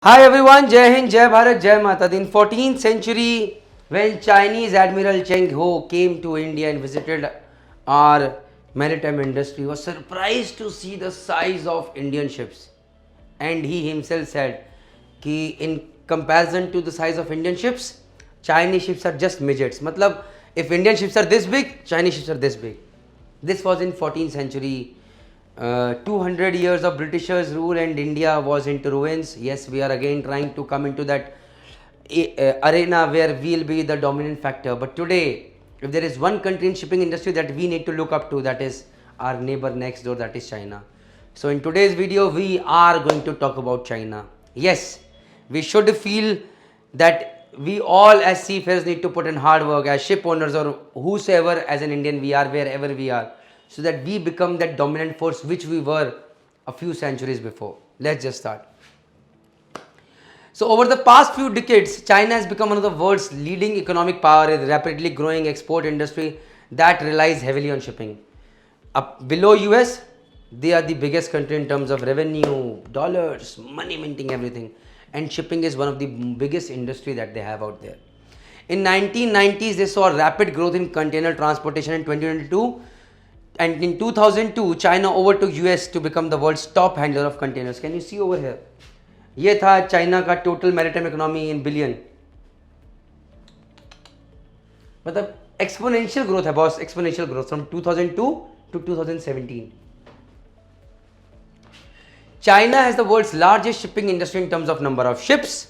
Hi everyone, Jai Hind, Jai Bharat, Jai Mata Di. In 14th century, when Chinese Admiral Cheng Ho came to India and visited our maritime industry, was surprised to see the size of Indian ships. And he himself said, कि in comparison to the size of Indian ships, Chinese ships are just midgets. मतलब if Indian ships are this big, Chinese ships are this big. This was in 14th century. 200 years of Britishers rule and India was into ruins. Yes, we are again trying to come into that arena where we'll be the dominant factor. But today, if there is one country in shipping industry that we need to look up to, that is our neighbor next door, that is China. So in today's video, we are going to talk about China. Yes, we should feel that we all as seafarers need to put in hard work, as ship owners or whosoever as an Indian we are, wherever we are, so that we become that dominant force which we were a few centuries before. Let's just start. So over the past few decades, China has become one of the world's leading economic power with rapidly growing export industry that relies heavily on shipping. Up below US, they are the biggest country in terms of revenue, dollars, money minting, everything. And shipping is one of the biggest industry that they have out there. In 1990s, they saw rapid growth in container transportation. In 2022, and in 2002, China overtook US to become the world's top handler of containers. Can you see over here? ये था China का total maritime economy in billion. मतलब exponential growth है boss, exponential growth from 2002 to 2017. China has the world's largest shipping industry in terms of number of ships,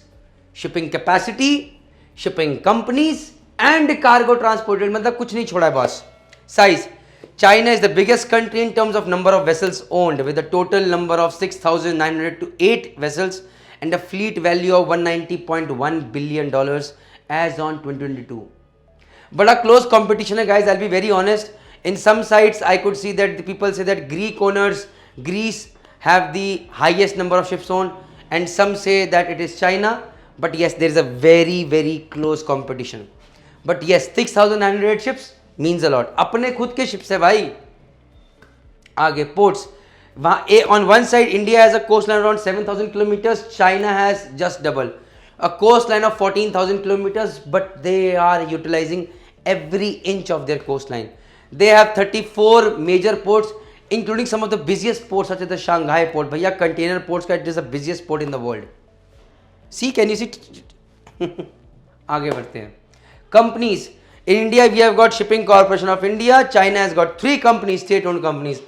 shipping capacity, shipping companies and cargo transported. मतलब कुछ नहीं छोड़ा है boss. Size. China is the biggest country in terms of number of vessels owned with a total number of 6,908 vessels and a fleet value of $190.1 billion as on 2022. But a close competition है guys, I'll be very honest. In some sites I could see that the people say that Greek owners, Greece have the highest number of ships owned and some say that it is China. But yes, there is a very close competition. But yes, 6,908 ships means a lot. अपने खुद के ships है भाई. आगे ports. वहाँ on one side India has a coastline around 7,000 kilometers. China has just double. A coastline of 14,000 kilometers, but they are utilizing every inch of their coastline. They have 34 major ports, including some of the busiest ports such as the Shanghai port. भैया container ports का it is the busiest port in the world. See, can you see? आगे बढ़ते हैं. Companies. In India, we have got Shipping Corporation of India. China has got 3 companies, state-owned companies.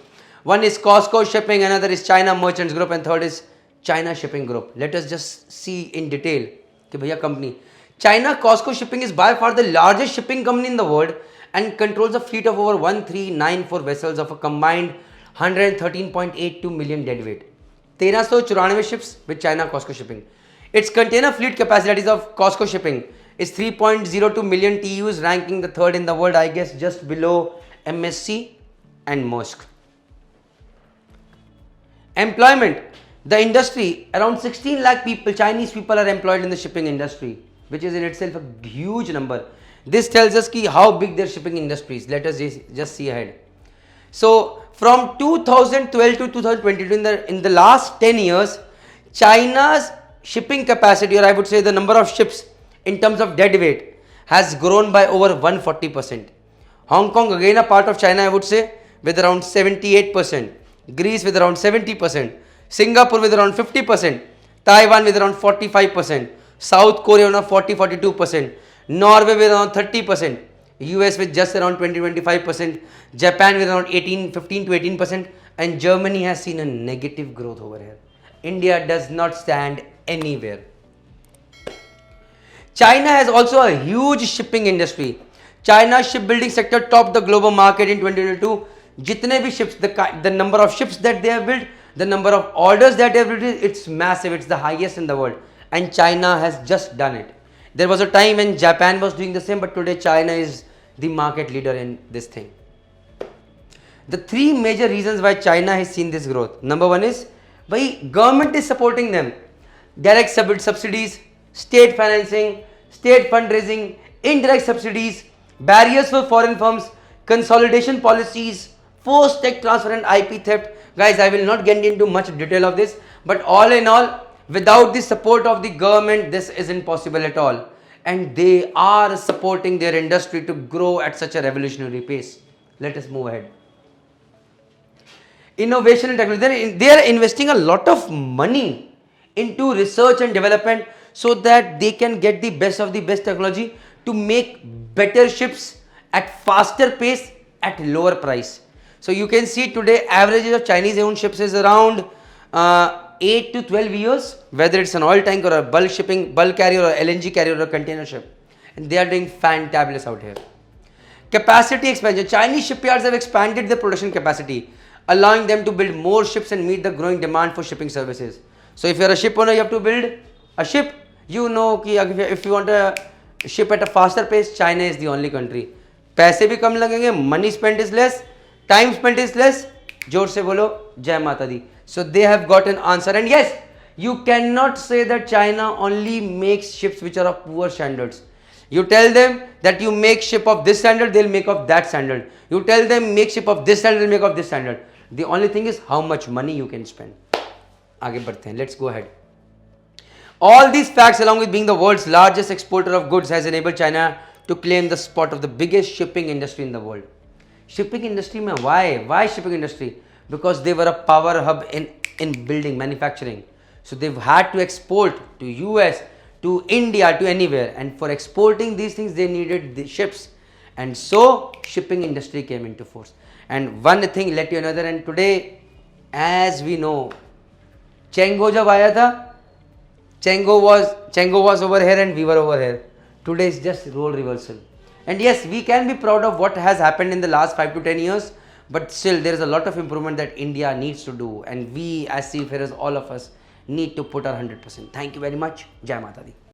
One is COSCO Shipping, another is China Merchants Group, and third is China Shipping Group. Let us just see in detail. कि भैया company. China COSCO Shipping is by far the largest shipping company in the world and controls a fleet of over 1394 vessels of a combined 113.82 million deadweight. 1394 ships with China COSCO Shipping. Its container fleet capacity of COSCO Shipping is 3.02 million TEUs, ranking the third in the world, I guess, just below MSC and Maersk. Employment. The industry, around 16 lakh people, Chinese people are employed in the shipping industry, which is in itself a huge number. This tells us how big their shipping industry is. Let us just see ahead. So, from 2012 to 2022, in the last 10 years, China's shipping capacity, or I would say the number of ships in terms of deadweight, has grown by over 140%. Hong Kong, again a part of China, I would say, with around 78%. Greece with around 70%. Singapore with around 50%. Taiwan with around 45%. South Korea around 40-42%. Norway with around 30%. US with just around 20-25%. Japan with around 15 to 18%. And Germany has seen a negative growth over here. India does not stand anywhere. China has also a huge shipping industry. China's shipbuilding sector topped the global market in 2022. जितने भी ships, the number of ships that they have built, the number of orders that they have built, it's massive. It's the highest in the world. And China has just done it. There was a time when Japan was doing the same, but today China is the market leader in this thing. The 3 major reasons why China has seen this growth. Number 1 is, why government is supporting them. Direct subsidies, state financing, state fundraising, indirect subsidies, barriers for foreign firms, consolidation policies, forced tech transfer and IP theft. Guys, I will not get into much detail of this, but all in all, Without the support of the government, this isn't possible at all. And they are supporting their industry to grow at such a revolutionary pace. Let us move ahead. Innovation and technology. They are investing a lot of money into research and development so that they can get the best of the best technology to make better ships at faster pace at lower price. So you can see today average of Chinese owned ships is around 8 to 12 years, whether it's an oil tanker or a bulk shipping, bulk carrier or LNG carrier or a container ship. And they are doing fantabulous out here. Capacity expansion. Chinese shipyards have expanded their production capacity, allowing them to build more ships and meet the growing demand for shipping services. So if you're a ship owner, you have to build a ship. You know कि if you want a ship at a faster pace, China is the only country. पैसे भी कम लगेंगे, money spent is less, time spent is less. जोर से बोलो जय माता दी. So they have got an answer. And yes, you cannot say that China only makes ships which are of poor standards. You tell them that you make ship of this standard, they'll make of that standard. You tell them make ship of this standard, they'll make of this standard. The only thing is how much money you can spend. आगे बढ़ते हैं. Let's go ahead. All these facts, along with being the world's largest exporter of goods, has enabled China to claim the spot of the biggest shipping industry in the world. Shipping industry mein why? Why shipping industry? Because they were a power hub in building, manufacturing. So they've had to export to US, to India, to anywhere. And for exporting these things, they needed the ships. And so shipping industry came into force. And one thing led to another. And today, as we know, Chengho jab aaya tha, Chengho was over here and we were over here. Today is just role reversal. And yes, we can be proud of what has happened in the last 5 to 10 years, but still there is a lot of improvement that India needs to do, and we as seafarers, all of us, need to put our 100%. Thank you very much. Jai Mata Di.